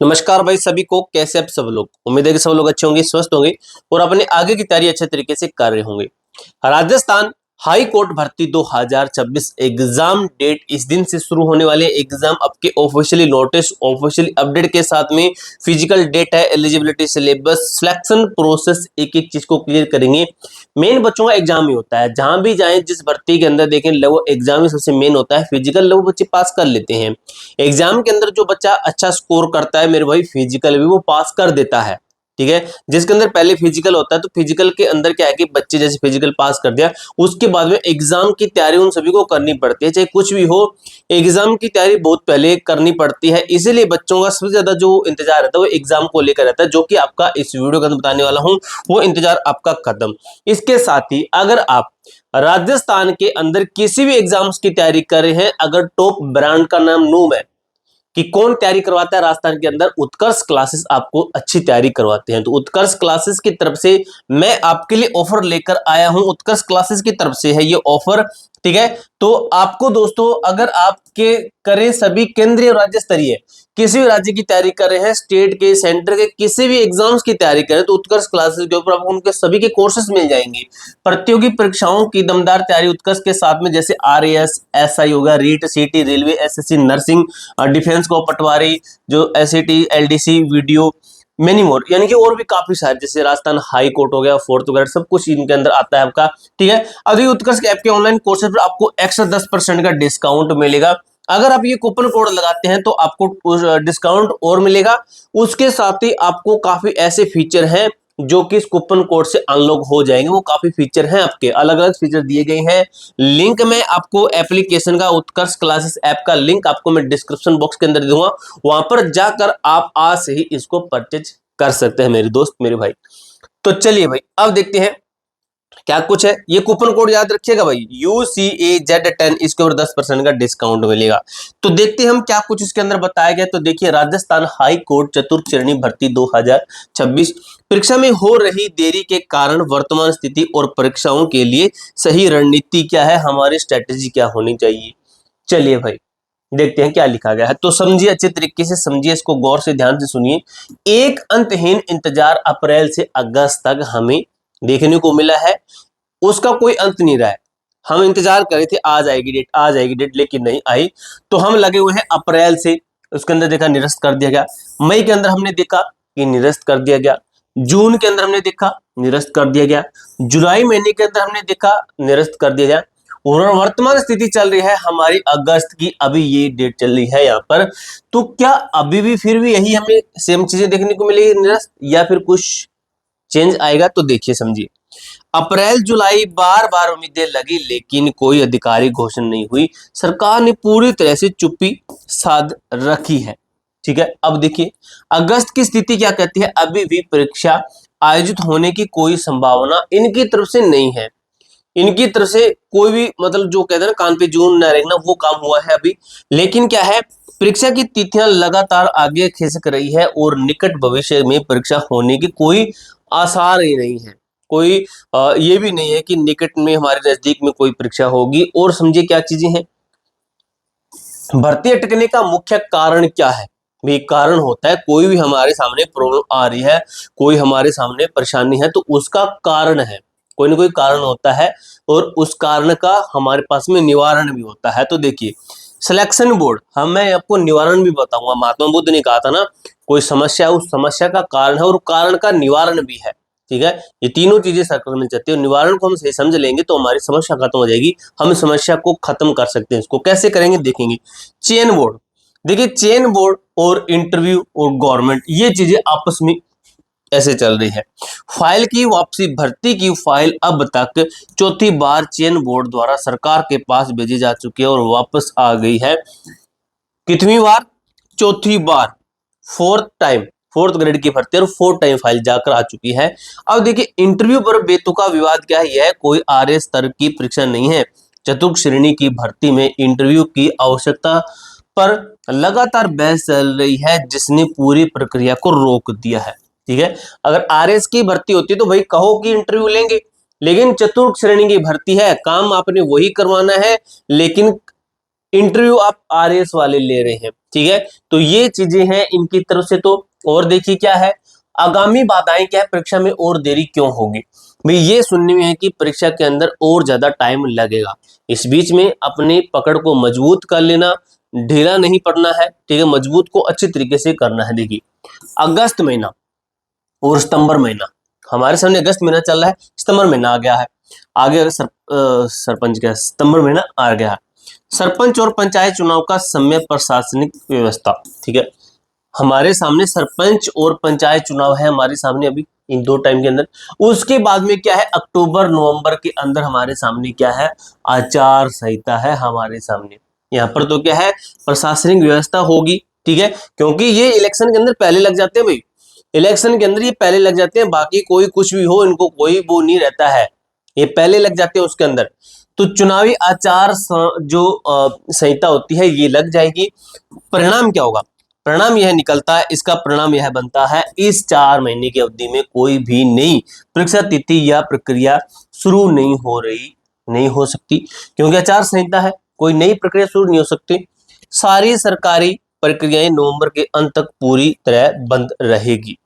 नमस्कार भाई सभी को। कैसे आप सब लोग? उम्मीद है कि सब लोग अच्छे होंगे, स्वस्थ होंगे और अपने आगे की तैयारी अच्छे तरीके से कर रहे होंगे। राजस्थान हाई कोर्ट भर्ती 2026 एग्जाम डेट इस दिन से शुरू होने वाले एग्जाम आपके ऑफिशियली नोटिस ऑफिशियली अपडेट के साथ में फिजिकल डेट है, एलिजिबिलिटी, सिलेबस, सिलेक्शन प्रोसेस, एक एक चीज को क्लियर करेंगे। मेन बच्चों का एग्जाम ही होता है, जहां भी जाएं जिस भर्ती के अंदर देखें लगभग एग्जाम ही सबसे मेन होता है। फिजिकल लगभग बच्चे पास कर लेते हैं। एग्जाम के अंदर जो बच्चा अच्छा स्कोर करता है मेरे भाई फिजिकल भी वो पास कर देता है। ठीक है, जिसके अंदर पहले फिजिकल होता है तो फिजिकल के अंदर क्या है कि बच्चे जैसे फिजिकल पास कर दिया उसके बाद में एग्जाम की तैयारी उन सभी को करनी पड़ती है, चाहे कुछ भी हो। एग्जाम की तैयारी बहुत पहले करनी पड़ती है, इसीलिए बच्चों का सबसे ज्यादा जो इंतजार रहता है वो एग्जाम को लेकर रहता है, जो कि आपका इस वीडियो के अंदर बताने वाला हूं। वो इंतजार आपका खत्म। इसके साथ ही अगर आप राजस्थान के अंदर किसी भी एग्जाम्स की तैयारी कर रहे हैं, अगर टॉप ब्रांड का नाम नूम है कि कौन तैयारी करवाता है राजस्थान के अंदर, उत्कर्ष क्लासेस आपको अच्छी तैयारी करवाते हैं। तो उत्कर्ष क्लासेस की तरफ से मैं आपके लिए ऑफर लेकर आया हूं। उत्कर्ष क्लासेस की तरफ से है ये ऑफर। ठीक है, तो आपको दोस्तों अगर आपके करें सभी केंद्रीय और राज्य स्तरीय किसी भी राज्य की तैयारी कर रहे हैं, स्टेट के सेंटर के किसी भी एग्जाम्स की तैयारी करें, तो उत्कर्ष क्लासेस के ऊपर आपको उनके सभी के कोर्सेज मिल जाएंगे। प्रतियोगी परीक्षाओं की दमदार तैयारी उत्कर्ष के साथ में, जैसे आरएएस, एसआई होगा, रीट, सीटी, रेलवे, एसएससी, नर्सिंग, डिफेंस को पटवारी, जो SAT, LDC, video, many more, यानी कि और भी काफी सारे, जैसे राजस्थान हाई कोर्ट हो गया, फोर्थ वगैरह सब कुछ इनके अंदर आता है आपका। ठीक है, अभी उत्कर्ष ऐप के ऑनलाइन कोर्सेज पर आपको एक्स्ट्रा 10% का डिस्काउंट मिलेगा। अगर आप ये कूपन कोड लगाते हैं तो आपको डिस्काउंट और मिलेगा। उसके साथ ही आपको काफी ऐसे फीचर हैं जो कि इस कूपन कोड से अनलॉक हो जाएंगे। वो काफी फीचर हैं, आपके अलग अलग फीचर दिए गए हैं। लिंक मैं आपको एप्लीकेशन का, उत्कर्ष क्लासेस ऐप का लिंक आपको मैं डिस्क्रिप्शन बॉक्स के अंदर दूंगा। वहां पर जाकर आप आज से ही इसको परचेज कर सकते हैं मेरे दोस्त, मेरे भाई। तो चलिए भाई अब देखते हैं क्या कुछ है। ये कूपन कोड याद रखिएगा भाई, UCAZ10, इसके ऊपर 10% का डिस्काउंट मिलेगा। तो देखते हैं हम क्या कुछ इसके अंदर बताया गया। तो देखिए, राजस्थान हाई कोर्ट चतुर्थ श्रेणी भर्ती 2026 परीक्षा में हो रही देरी के कारण वर्तमान स्थिति और परीक्षाओं के लिए सही रणनीति क्या है, हमारी स्ट्रेटेजी क्या होनी चाहिए। चलिए भाई देखते हैं क्या लिखा गया है। तो समझिए, अच्छे तरीके से समझिए, इसको गौर से ध्यान से सुनिए। एक अंतहीन इंतजार अप्रैल से अगस्त तक हमें देखने को मिला है, उसका कोई अंत नहीं रहा है। हम इंतजार कर रहे थे आज आएगी डेट, आज आएगी डेट, लेकिन नहीं आई। तो हम लगे हुए हैं अप्रैल से, उसके अंदर देखा निरस्त कर दिया गया। मई के अंदर हमने देखा कि निरस्त कर दिया गया। जून के अंदर हमने देखा निरस्त कर दिया गया। जुलाई महीने के अंदर हमने देखा निरस्त कर दिया गया। और वर्तमान स्थिति चल रही है हमारी अगस्त की, अभी ये डेट चल रही है यहाँ पर। तो क्या अभी भी फिर भी यही हमें सेम चीजें देखने को मिलेगी निरस्त, या फिर कुछ चेंज आएगा? तो देखिए समझिए, अप्रैल जुलाई बार बार उम्मीदें लगी लेकिन कोई अधिकारी घोषणा नहीं हुई। सरकार ने पूरी तरह से चुप्पी साध रखी है। ठीक है, अब देखिए अगस्त की स्थिति क्या कहती है। अभी भी परीक्षा आयोजित होने की कोई संभावना इनकी तरफ से नहीं है। इनकी तरफ से कोई भी, मतलब जो कहते हैं ना कान पे जून न रेंगना, वो काम हुआ है अभी। लेकिन क्या है, परीक्षा की तिथियां लगातार आगे खिसक रही है और निकट भविष्य में परीक्षा होने की कोई आसार ही नहीं है। कोई ये भी नहीं है कि निकट में हमारे नजदीक में कोई परीक्षा होगी। और समझिए क्या चीजें हैं, भर्ती अटकने का मुख्य कारण क्या है। भी कारण होता है, कोई भी हमारे सामने प्रॉब्लम आ रही है, कोई हमारे सामने परेशानी है, तो उसका कारण है, कोई ना कोई कारण होता है। और उस कारण का हमारे पास में निवारण भी होता है। तो देखिए सिलेक्शन बोर्ड, हम मैं आपको निवारण भी बताऊंगा। महात्मा बुद्ध ने कहा था ना, कोई समस्या उस समस्या का कारण है और कारण का निवारण भी है। ठीक है, ये तीनों चीजें सर्कल में चलती है। निवारण को हम सही समझ लेंगे तो हमारी समस्या खत्म हो जाएगी, हम समस्या को खत्म कर सकते हैं। इसको कैसे करेंगे देखेंगे। चेन बोर्ड, देखिए चेन बोर्ड और इंटरव्यू और गवर्नमेंट, ये चीजें आपस में ऐसे चल रही है। फाइल की वापसी, भर्ती की फाइल अब तक चौथी बार चेन बोर्ड द्वारा सरकार के पास भेजी जा चुकी है और वापस आ गई है। कितनी बार? चौथी बार, फोर्थ टाइम। फोर्थ ग्रेड की भर्ती और फोर्थ टाइम फाइल जाकर आ चुकी है। अब देखिए इंटरव्यू पर बेतुका विवाद क्या है, यह कोई आर्य स्तर की परीक्षा नहीं है। चतुर्थ श्रेणी की भर्ती में इंटरव्यू की आवश्यकता पर लगातार बहस चल रही है, जिसने पूरी प्रक्रिया को रोक दिया है। ठीक है, अगर आरएस की भर्ती होती तो भाई कहो कि इंटरव्यू लेंगे, लेकिन चतुर्थ श्रेणी की भर्ती है, काम आपने वही करवाना है, लेकिन इंटरव्यू आप आरएएस वाले ले रहे हैं, ठीक है। तो ये चीजें हैं इनकी तरफ से। तो और देखिए क्या है, आगामी बाधाएं क्या है, परीक्षा में और देरी क्यों होगी। भाई ये सुनने में है कि परीक्षा के अंदर और ज्यादा टाइम लगेगा। इस बीच में अपनी पकड़ को मजबूत कर लेना, ढीला नहीं पड़ना है, ठीक है, मजबूत को अच्छी तरीके से करना है। देखिए अगस्त महीना और सितंबर महीना, हमारे सामने अगस्त महीना चल रहा है, सितंबर महीना आ गया है, आगे सरपंच का सितंबर महीना आ गया है। सरपंच और पंचायत चुनाव का समय प्रशासनिक व्यवस्था, ठीक है, हमारे सामने सरपंच और पंचायत चुनाव है हमारे सामने अभी इन 2 टाइम के अंदर। उसके बाद में क्या है, अक्टूबर नवंबर के अंदर हमारे सामने क्या है, आचार संहिता है हमारे सामने। यहाँ पर तो क्या है, प्रशासनिक व्यवस्था होगी, ठीक है, क्योंकि ये इलेक्शन के अंदर पहले लग जाते हैं भाई, इलेक्शन के अंदर ये पहले लग जाते हैं, बाकी कोई कुछ भी हो इनको कोई वो नहीं रहता है, ये पहले लग जाते हैं उसके अंदर। तो चुनावी आचार जो संहिता होती है ये लग जाएगी। परिणाम क्या होगा, परिणाम यह निकलता है, इसका परिणाम यह बनता है, इस 4 महीने की अवधि में कोई भी नई परीक्षा तिथि या प्रक्रिया शुरू नहीं हो सकती, क्योंकि आचार संहिता है, कोई नई प्रक्रिया शुरू नहीं हो सकती। सारी सरकारी प्रक्रियाएं नवंबर के अंत तक पूरी तरह बंद रहेगी।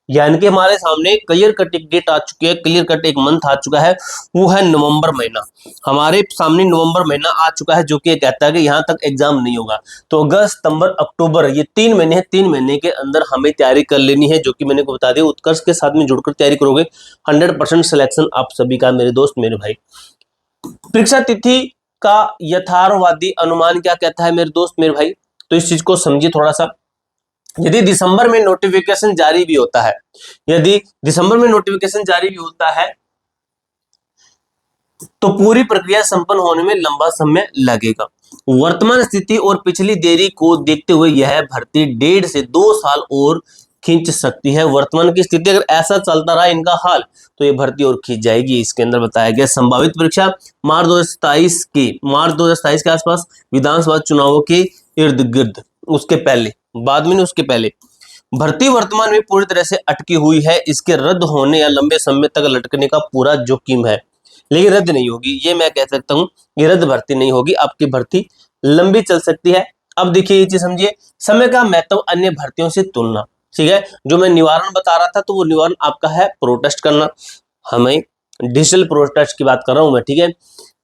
यानी कि हमारे सामने क्लियर कट एक डेट आ चुकी है, क्लियर कट एक मंथ आ चुका है, वो है नवंबर महीना। हमारे सामने नवंबर महीना आ चुका है जो कि कहता है कि यहाँ तक एग्जाम नहीं होगा। तो अगस्त सितंबर अक्टूबर ये 3 महीने हैं, 3 महीने के अंदर हमें तैयारी कर लेनी है, जो कि मैंने को बता दिया। उत्कर्ष के साथ में जुड़कर तैयारी करोगे 100% सिलेक्शन आप सभी का मेरे दोस्त मेरे भाई। परीक्षा तिथि का यथार्थवादी अनुमान क्या कहता है मेरे दोस्त मेरे भाई, तो इस चीज को समझिए थोड़ा सा। यदि दिसंबर में नोटिफिकेशन जारी भी होता है, यदि दिसंबर में नोटिफिकेशन जारी भी होता है तो पूरी प्रक्रिया संपन्न होने में लंबा समय लगेगा। वर्तमान स्थिति और पिछली देरी को देखते हुए यह भर्ती 1.5 से 2 साल और खींच सकती है। वर्तमान की स्थिति अगर ऐसा चलता रहा इनका हाल तो ये भर्ती और खींच जाएगी। इसके अंदर बताया गया संभावित परीक्षा मार्च 2027 के आसपास, विधानसभा चुनावों के इर्द गिर्द, उसके पहले, बाद में उसके पहले। भर्ती वर्तमान में पूरी तरह से अटकी हुई है, इसके रद्द होने या लंबे समय तक लटकने का पूरा जोखिम है, लेकिन रद्द नहीं होगी, ये मैं कह सकता हूं, ये रद्द भर्ती नहीं होगी, आपकी भर्ती लंबी चल सकती है। अब देखिए ये चीज समझिए, समय का महत्व अन्य भर्तियों से तुलना, ठीक है। जो मैं निवारण बता रहा था तो वो निवारण आपका है प्रोटेस्ट करना, हमें डिजिटल प्रोटेस्ट की बात कर रहा हूं मैं, ठीक है,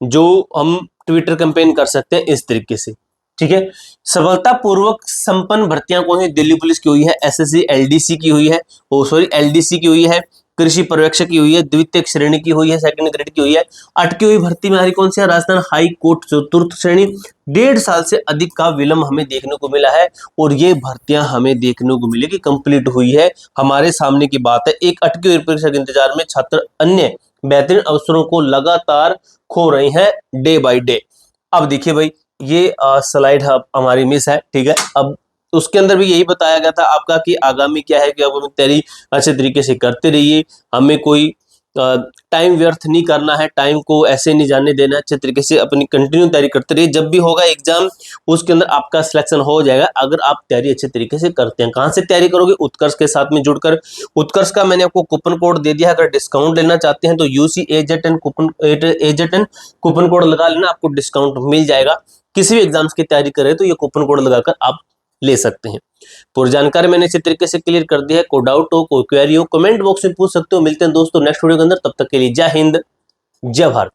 जो हम ट्विटर कैंपेन कर सकते हैं इस तरीके से, ठीक है। सफलतापूर्वक संपन्न भर्तियां कौन सी, दिल्ली पुलिस की हुई है, एसएससी एलडीसी की हुई है, एलडीसी की हुई है, कृषि पर्यवेक्षक की हुई है, द्वितीय श्रेणी की हुई है, सेकंड ग्रेड की हुई है। अटकी हुई भर्ती में हमारी कौन सी है, राजस्थान हाई कोर्ट चतुर्थ श्रेणी। 1.5 साल से अधिक का विलंब हमें देखने को मिला है और ये भर्तियां हमें देखने को मिलेगी कंप्लीट हुई है, हमारे सामने की बात है। एक अटकी हुई परीक्षा के इंतजार में छात्र अन्य बेहतरीन अवसरों को लगातार खो रहे हैं डे बाई डे। अब देखिए भाई ये स्लाइड हमारी मिस है, ठीक है। अब उसके अंदर भी यही बताया गया था आपका कि आगामी क्या है कि अब हमें तैयारी अच्छे तरीके से करते रहिए, हमें कोई टाइम व्यर्थ नहीं करना है, टाइम को ऐसे नहीं जाने देना, अच्छे तरीके से अपनी कंटिन्यू तैयारी करते रहिए। जब भी होगा एग्जाम उसके अंदर आपका सिलेक्शन हो जाएगा अगर आप तैयारी अच्छे तरीके से करते हैं। कहाँ से तैयारी करोगे, उत्कर्ष के साथ में जुड़कर। उत्कर्ष का मैंने आपको कूपन कोड दे दिया है, अगर डिस्काउंट लेना चाहते हैं तो UCAZ10 कूपन कोड लगा लेना, आपको डिस्काउंट मिल जाएगा। किसी भी एग्जाम्स की तैयारी करें तो ये कूपन कोड लगाकर आप ले सकते हैं। पूरी जानकारी मैंने इसी तरीके से क्लियर कर दी है। कोई डाउट हो, कोई क्वेरी हो, कमेंट बॉक्स में पूछ सकते हो। मिलते हैं दोस्तों नेक्स्ट वीडियो के अंदर, तब तक के लिए जय हिंद जय भारत।